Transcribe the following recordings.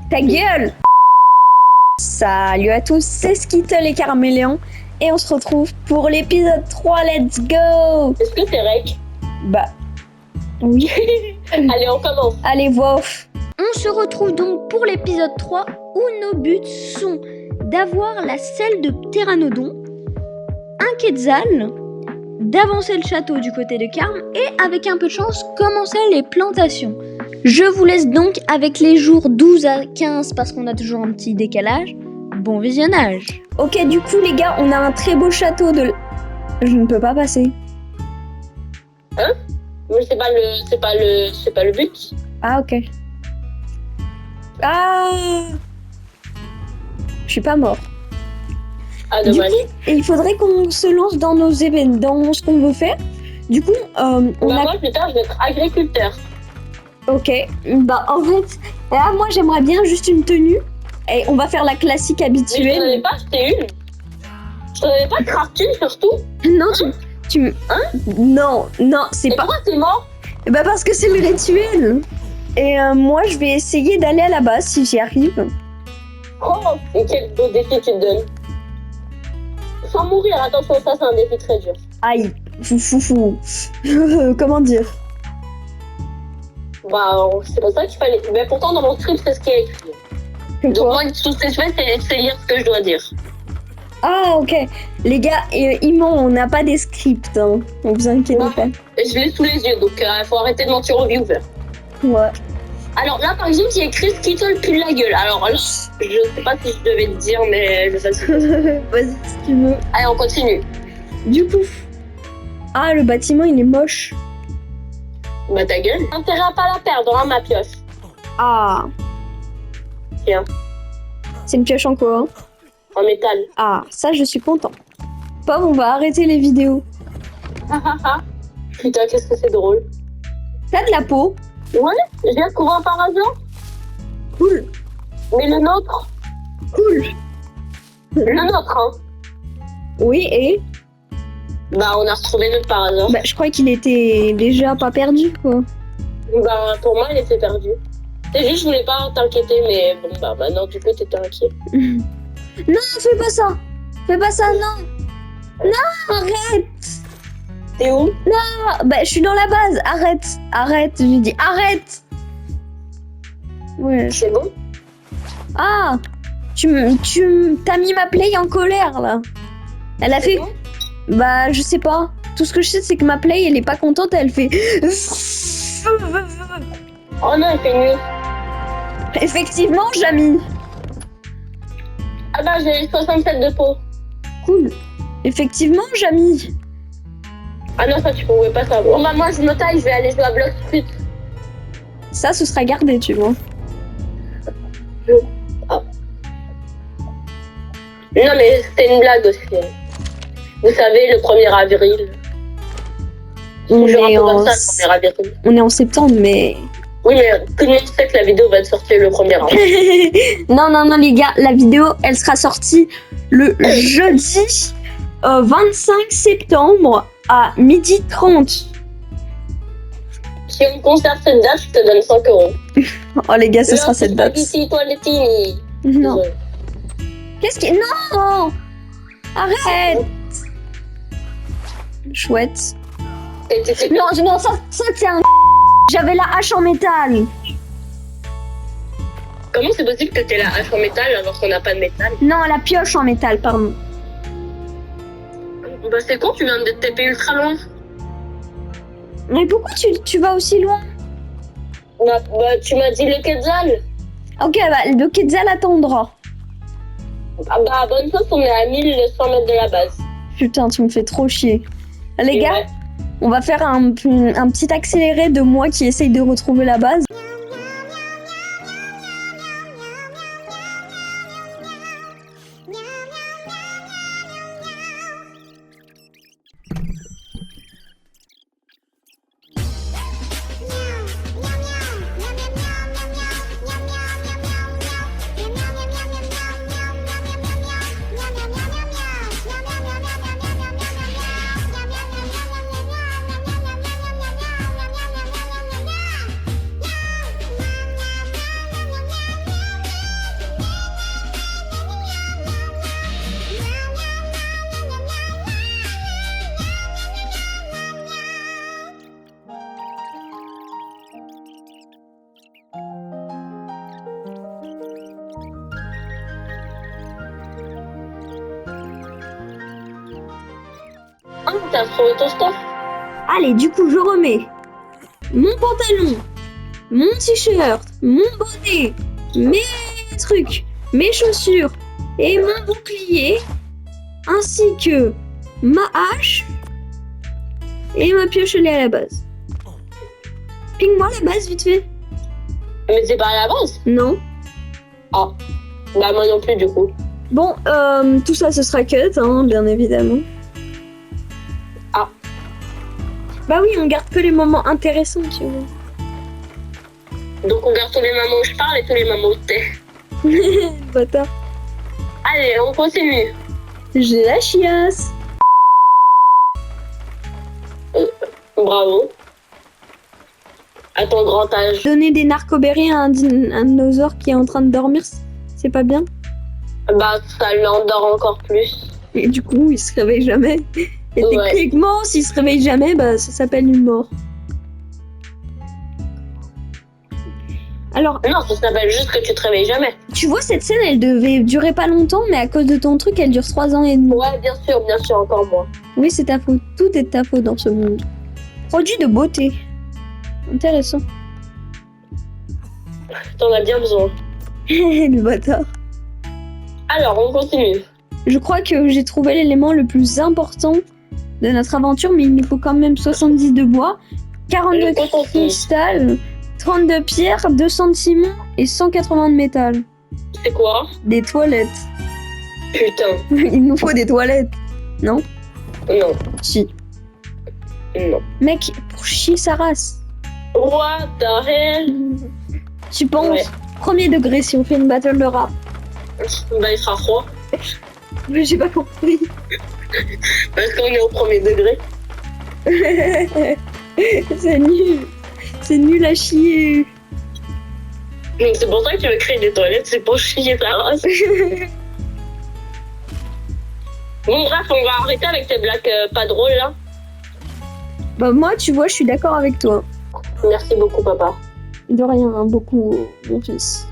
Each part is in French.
Ta gueule! Salut à tous, c'est Skittle et Carméléon et on se retrouve pour l'épisode 3, let's go! Est-ce que c'est rec? Bah, oui. Allez, on commence. Allez, voix off. On se retrouve donc pour l'épisode 3 où nos buts sont d'avoir la selle de Pteranodon, un quetzal, d'avancer le château du côté de Carme et avec un peu de chance commencer les plantations. Je vous laisse donc avec les jours 12 à 15 parce qu'on a toujours un petit décalage. Bon visionnage. Ok, du coup les gars, on a un très beau château de... Je ne peux pas passer. Hein? Mais c'est pas le but. Ah ok. Ah, je suis pas mort. Ah, Du dommage. coup, et il faudrait qu'on se lance dans nos événements, dans ce qu'on veut faire. Du coup, on Bah, a... moi, plus tard, je vais être agriculteur. Ok. Bah en fait, là moi j'aimerais bien juste une tenue. Et on va faire la classique Mais je t'en avais habituelle. pas acheté une. Je t'en avais pas crafté surtout. Non, tu... Hein? Non, c'est Et pas... pourquoi t'es mort? Bah parce que c'est le rituel. Et moi je vais essayer d'aller à la base si j'y arrive. Oh, et quel beau défi tu te donnes. Sans mourir, attention, ça c'est un défi très dur. Aïe, fou. Comment dire? Bah, c'est pour ça qu'il fallait. Mais pourtant, dans mon script, c'est ce qui est écrit. Donc, Quoi? moi, tout ce que je fais, c'est lire ce que je dois dire. Ah ok. Les gars, on n'a pas des scripts, hein. Ne vous inquiétez Ouais. pas. Et je l'ai sous les yeux, donc il faut arrêter de mentir aux viewers. Ouais. Alors là, par exemple, il y a écrit Skittle pue la gueule. Alors là, je sais pas si je devais te dire, mais je fais ça. Vas-y si tu veux. Allez, on continue. Du coup. Ah, le bâtiment il est moche. Bah, ta gueule. Intérêt à pas la perdre, hein, ma pioche. Ah. Tiens, C'est une pioche en quoi, hein? en métal. Ah, ça je suis content. Pauvre, on va arrêter les vidéos. Putain, qu'est-ce que c'est drôle. T'as de la peau? Ouais, je viens de trouver un parasol. Cool. Mais le nôtre. Cool. Le nôtre, hein. Oui, et? Bah, on a retrouvé notre parasol. Bah, je crois qu'il était déjà pas perdu, quoi. Bah, pour moi, il était perdu. C'est juste, je voulais pas t'inquiéter, mais bon, bah, maintenant, du coup, t'étais inquiet. Non, fais pas ça. Fais pas ça, non. Non, arrête. T'es où? Ah, bah, je suis dans la base. Arrête. Je lui dis arrête. Ouais. C'est bon? Ah, t'as mis ma play en colère, là. Elle a C'est fait... bon? Bah, je sais pas. Tout ce que je sais, c'est que ma play, elle est pas contente, elle fait... Oh non, il fait nuit. Effectivement, Jamy. Ah bah, j'ai 67 de peau. Cool. Effectivement, Jamy. Ah non, ça, tu pouvais pas savoir. Bon, bah, moi, je me taille, je vais aller jouer à Block Street. Ça, ce sera gardé, tu vois. Non, mais c'était une blague aussi. Vous savez, le 1er avril. On Toujours un est, peu en... comme ça, le 1er avril. on est en septembre, mais... Oui, mais tout le monde sait que la vidéo va sortir le 1er avril. non, les gars, la vidéo, elle sera sortie le jeudi 25 septembre à 12h30. Si on conserve cette date, je te donne 5 euros. Oh, les gars, ce sera cette date. Ici, toilettini. Non. Qu'est-ce qui... Non! Arrête! Chouette. Non, ça c'est un... J'avais la hache en métal. Comment c'est possible que t'aies la hache en métal alors qu'on n'a pas de métal? Non, la pioche en métal, pardon. Bah c'est con, tu viens de te taper ultra loin. Mais pourquoi tu vas aussi loin? Bah, tu m'as dit le quetzal. Ok, bah, le quetzal attendra. Ah bah bonne chance, on est à 1100 mètres de la base. Putain, tu me fais trop chier. Les Et gars, ouais. on va faire un petit accéléré de moi qui essaye de retrouver la base. t'as trouvé ton stuff. Allez, du coup, je remets mon pantalon, mon t-shirt, mon bonnet, mes trucs, mes chaussures et mon bouclier, ainsi que ma hache et ma piochelet à la base. Ping-moi la base, vite fait. Mais c'est pas à la base. Non. Ah. Bah moi non plus du coup. Bon, tout ça, ce sera cut, hein, bien évidemment. Ah. Bah oui, on garde que les moments intéressants, tu vois. Donc on garde tous les moments où je parle et tous les moments où t'es. Bâtard. Allez, on continue. J'ai la chiasse. Bravo. À ton grand âge. Donner des narcoberries à un dinosaure qui est en train de dormir, c'est pas bien. Bah ça l'endort encore plus. Et du coup, il se réveille jamais. Et Ouais. techniquement, s'il se réveille jamais, bah ça s'appelle une mort. Alors, Non, ça s'appelle juste que tu te réveilles jamais. tu vois, cette scène, elle devait durer pas longtemps, mais à cause de ton truc, elle dure 3 ans et demi. Ouais, bien sûr, encore moins. Oui, c'est ta faute. Tout est de ta faute dans ce monde. Produit de beauté. Intéressant. T'en as bien besoin. Le bâtard. Alors, on continue. Je crois que j'ai trouvé l'élément le plus important de notre aventure, mais il nous faut quand même 70 de bois, 42 Le coton-tige. cristal, 32 pierres, 200 de ciment et 180 de métal. C'est quoi? Des toilettes. Putain. Il nous faut des toilettes. Non? Non. Si. Non. Mec, pour chier sa race. What the hell? Tu penses? Ouais. Premier degré si on fait une battle de rap. Bah il sera froid. Mais j'ai pas compris. Parce qu'on est au premier degré. C'est nul. C'est nul à chier. Donc c'est pour ça que tu veux créer des toilettes, c'est pour chier ta race. Bon bref, on va arrêter avec tes blagues pas drôles là. Bah moi, tu vois, je suis d'accord avec toi. Merci beaucoup papa. De rien, hein, beaucoup, mon fils.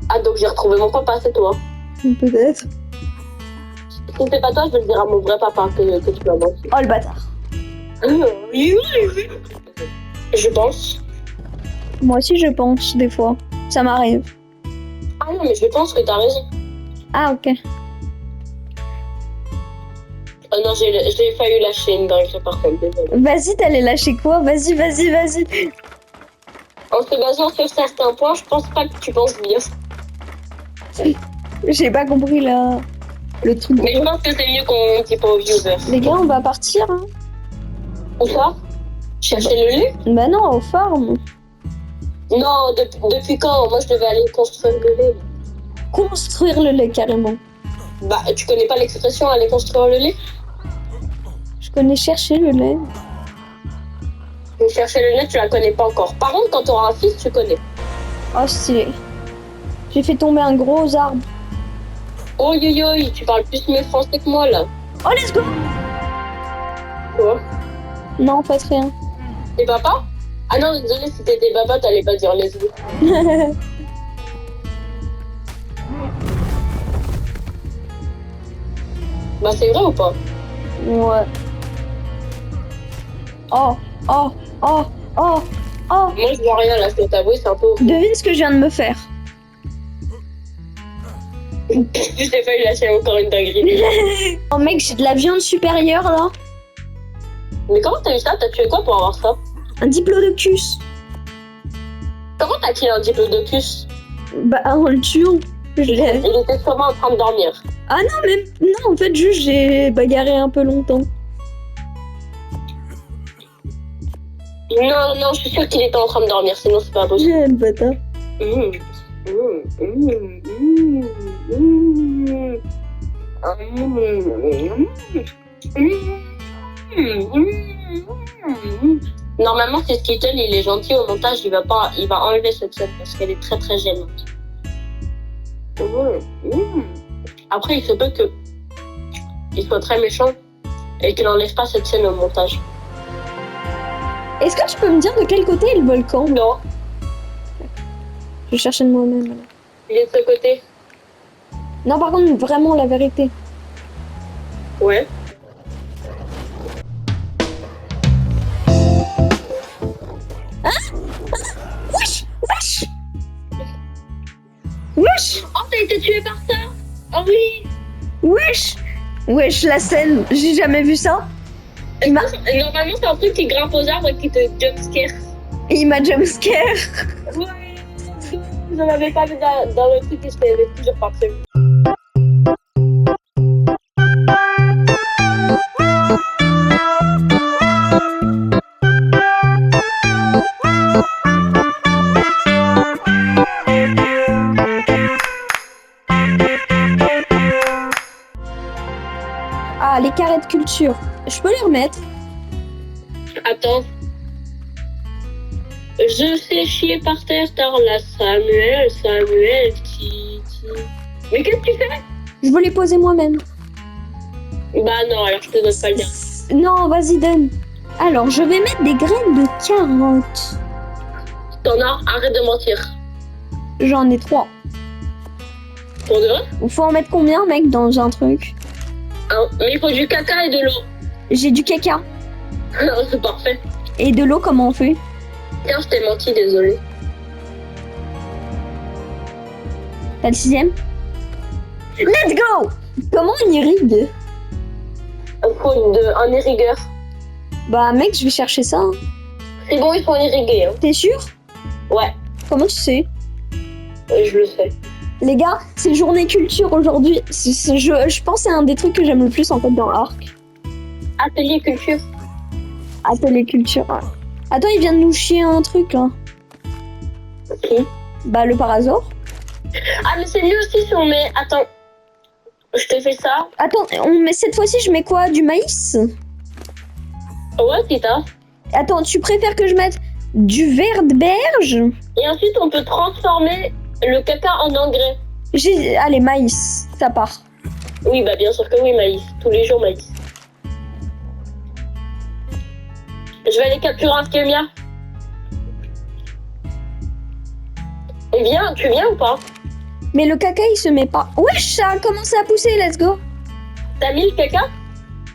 Ah donc j'ai retrouvé mon papa, c'est toi. Peut-être. Si c'est pas toi, je vais le dire à mon vrai papa que tu m'as menti. Oh le bâtard. Oui. Je pense. Moi aussi, je pense, des fois. Ça m'arrive. Ah non mais je pense que t'as raison. Ah, ok. Ah non, j'ai failli lâcher une dingue par contre, désolé. Vas-y, t'allais lâcher quoi? Vas-y. En se basant sur certains points, je pense pas que tu penses bien. J'ai pas compris là. Le truc. Mais je pense que c'est mieux qu'on dit pas aux viewers. Les gars, on va partir, hein. Où ça? Chercher le lait? Bah non, aux farms. Non, depuis quand? Moi je devais aller construire le lait. Construire le lait, carrément. Bah, tu connais pas l'expression aller construire le lait? Je connais chercher le lait. Donc chercher le lait, tu la connais pas encore. Par contre, quand tu auras un fils, tu connais. Oh, stylé. J'ai fait tomber un gros arbre. Oh yo yo, tu parles plus mieux français que moi là. Oh, let's go! Quoi? Non, en fait, rien. T'es papa? Ah non, désolé, si t'étais papa, t'allais pas dire les deux. Bah c'est vrai ou pas? Ouais. Oh. Moi je vois rien là, je dois t'avouer, c'est un peu... Devine ce que je viens de me faire. Je t'ai failli lâcher encore une dinguerie. Oh mec, j'ai de la viande supérieure là. Mais comment t'as eu ça? T'as tué quoi pour avoir ça? Un diplodocus. Comment t'as tué un diplodocus? Bah en le tuant. Je l'ai- Il était sûrement en train de dormir. Ah non, même. Non, en fait, juste j'ai bagarré un peu longtemps. Non, je suis sûre qu'il était en train de dormir, sinon c'est pas possible. Le bâtard. Normalement, c'est Skittle, il est gentil au montage, il va enlever cette scène parce qu'elle est très très gênante. Après, il se peut que il soit très méchant et qu'il n'enlève pas cette scène au montage. Est-ce que tu peux me dire de quel côté est le volcan? Non, Je vais chercher de moi-même. alors. il est de ce côté. Non, par contre, vraiment la vérité. Ouais. oui. Wesh, la scène, j'ai jamais vu ça. Normalement, c'est un truc qui grimpe aux arbres et qui te jumpscare. Il m'a jumpscare. Ouais. Je l'avais pas vu dans le truc et je t'avais toujours pas prévu. Ah, les carrés de culture. Je peux les remettre? Attends. Je fais chier par terre tard là, Samuel, Titi. Mais qu'est-ce que tu fais? Je veux les poser moi-même. Bah non, alors je te donne pas le lien. Non, vas-y, donne. Alors, je vais mettre des graines de carottes. T'en as? Arrête de mentir. J'en ai 3. Pour de vrai? Faut en mettre combien, mec, dans un truc? Hein, mais il faut du caca et de l'eau. J'ai du caca. C'est parfait. Et de l'eau, comment on fait? Tiens, je t'ai menti, désolé. T'as le 6e? Let's go! Comment on irrigue? Faut un irrigueur. Bah, mec, je vais chercher ça. Hein. C'est bon, il faut en irriguer. Hein. T'es sûr? Ouais, Comment tu sais? je le sais. Les gars, c'est journée culture aujourd'hui. Je pense que c'est un des trucs que j'aime le plus en fait dans Arc. Atelier culture. Atelier culture. Ouais. Attends, il vient de nous chier un truc là. Qui? Bah, le Parasaur. Ah, mais c'est mieux aussi si on met... Attends. Je te fais ça. Attends, cette fois-ci, je mets quoi? Du maïs? Ouais, c'est ça. Attends, tu préfères que je mette du verre de berge? Et ensuite, on peut transformer le caca en engrais. Allez, maïs, ça part. Oui, bah bien sûr que oui, maïs. Tous les jours, maïs. Je vais aller capturer un Skémia. Et viens, tu viens ou pas? Mais le caca, il se met pas. Wesh, ça a commencé à pousser, let's go. T'as mis le caca?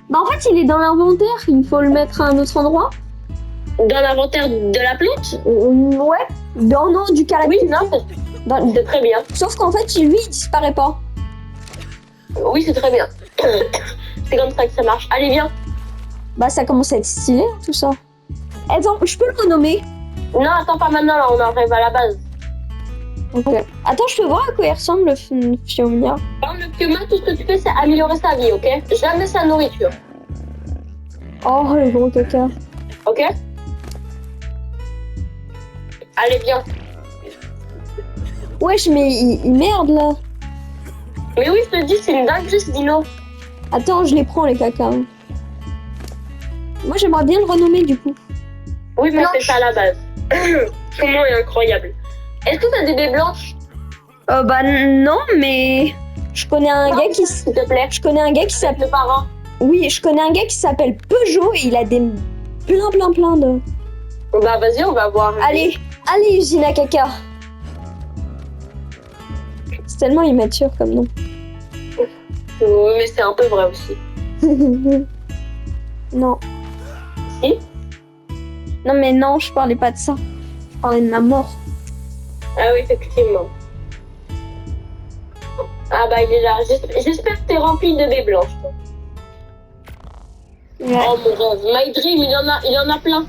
Bah, en fait, il est dans l'inventaire, il faut le mettre à un autre endroit. Dans l'inventaire de la plante? Ouais. Non, du carré. Oui, non, c'est très bien. Sauf qu'en fait, lui, il disparaît pas. Oui, c'est très bien. C'est comme ça que ça marche. Allez, viens. Bah, ça commence à être stylé, hein, tout ça. Attends, je peux le renommer? Non, attends, pas maintenant, là, on arrive à la base. Ok. Attends, je peux voir à quoi il ressemble le Fiomia. Dans le Fioma, tout ce que tu fais, c'est améliorer sa vie, ok? Jamais sa nourriture, Oh, le gros caca. ok? Allez, viens. Wesh, mais il merde là. Mais oui, je te dis, c'est une dinguerie, ce dino. Attends, je les prends les cacas. Moi, j'aimerais bien le renommer du coup. Oui, mais Non. c'est ça à la base. Son nom est incroyable. Est-ce que t'as des baies blanches? Bah non, mais je connais un gars qui S'il te plaît. je connais un gars qui s'appelle. Le parent. Oui, je connais un gars qui s'appelle Peugeot et il a des plein de. Bah, vas-y, on va voir. Allez, usine à caca. C'est tellement immature comme nom. Oui, mais c'est un peu vrai aussi. Non. Si? Non mais non, je parlais pas de ça. Je parlais de ma mort. Ah oui, effectivement. Ah bah, il est là. J'espère que t'es rempli de baies blanches, toi. Ouais. Oh mon rêve. My Dream, il en a plein.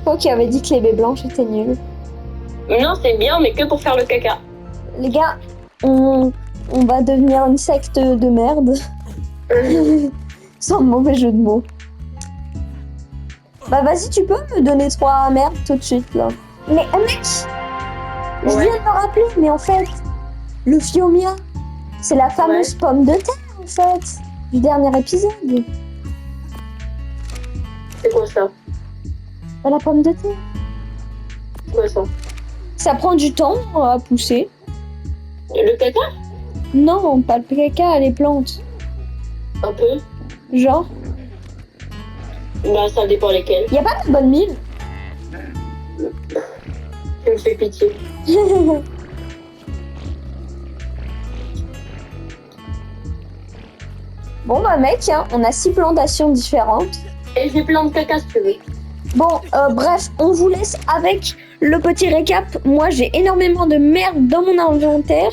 Toi qui avais dit que les baies blanches étaient nulles. Non, c'est bien, mais que pour faire le caca. Les gars, on va devenir une secte de merde. Sans mauvais jeu de mots. Bah vas-y, tu peux me donner 3 merdes tout de suite là. Mais mec, je Ouais. viens de me rappeler, mais en fait, le Fiomia, c'est la fameuse pomme de terre en fait, du dernier épisode. C'est quoi ça? Bah, la pomme de terre. C'est quoi ça? Ça prend du temps à pousser. Le caca? Non, pas le caca, les plantes. Un peu. Genre, Bah, ça dépend lesquels. y a pas de bonne mille. Tu me fais pitié. Bon bah mec, hein, on a 6 plantations différentes. Et j'ai plein de caca si tu veux. Bon, bref, on vous laisse avec le petit récap. Moi, j'ai énormément de merde dans mon inventaire.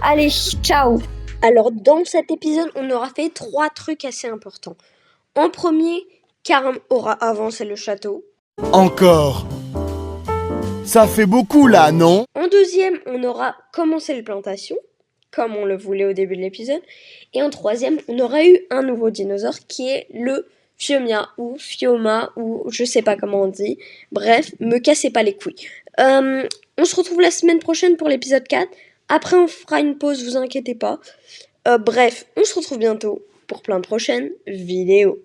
Allez, ciao. Alors, dans cet épisode, on aura fait 3 trucs assez importants. En premier, Carm aura avancé le château. Encore. Ça fait beaucoup là, non? En deuxième, on aura commencé les plantations, comme on le voulait au début de l'épisode. Et en troisième, on aura eu un nouveau dinosaure qui est le Fiomia ou Fioma ou je sais pas comment on dit. Bref, me cassez pas les couilles. On se retrouve la semaine prochaine pour l'épisode 4. Après, on fera une pause, vous inquiétez pas. Bref, on se retrouve bientôt pour plein de prochaines vidéos.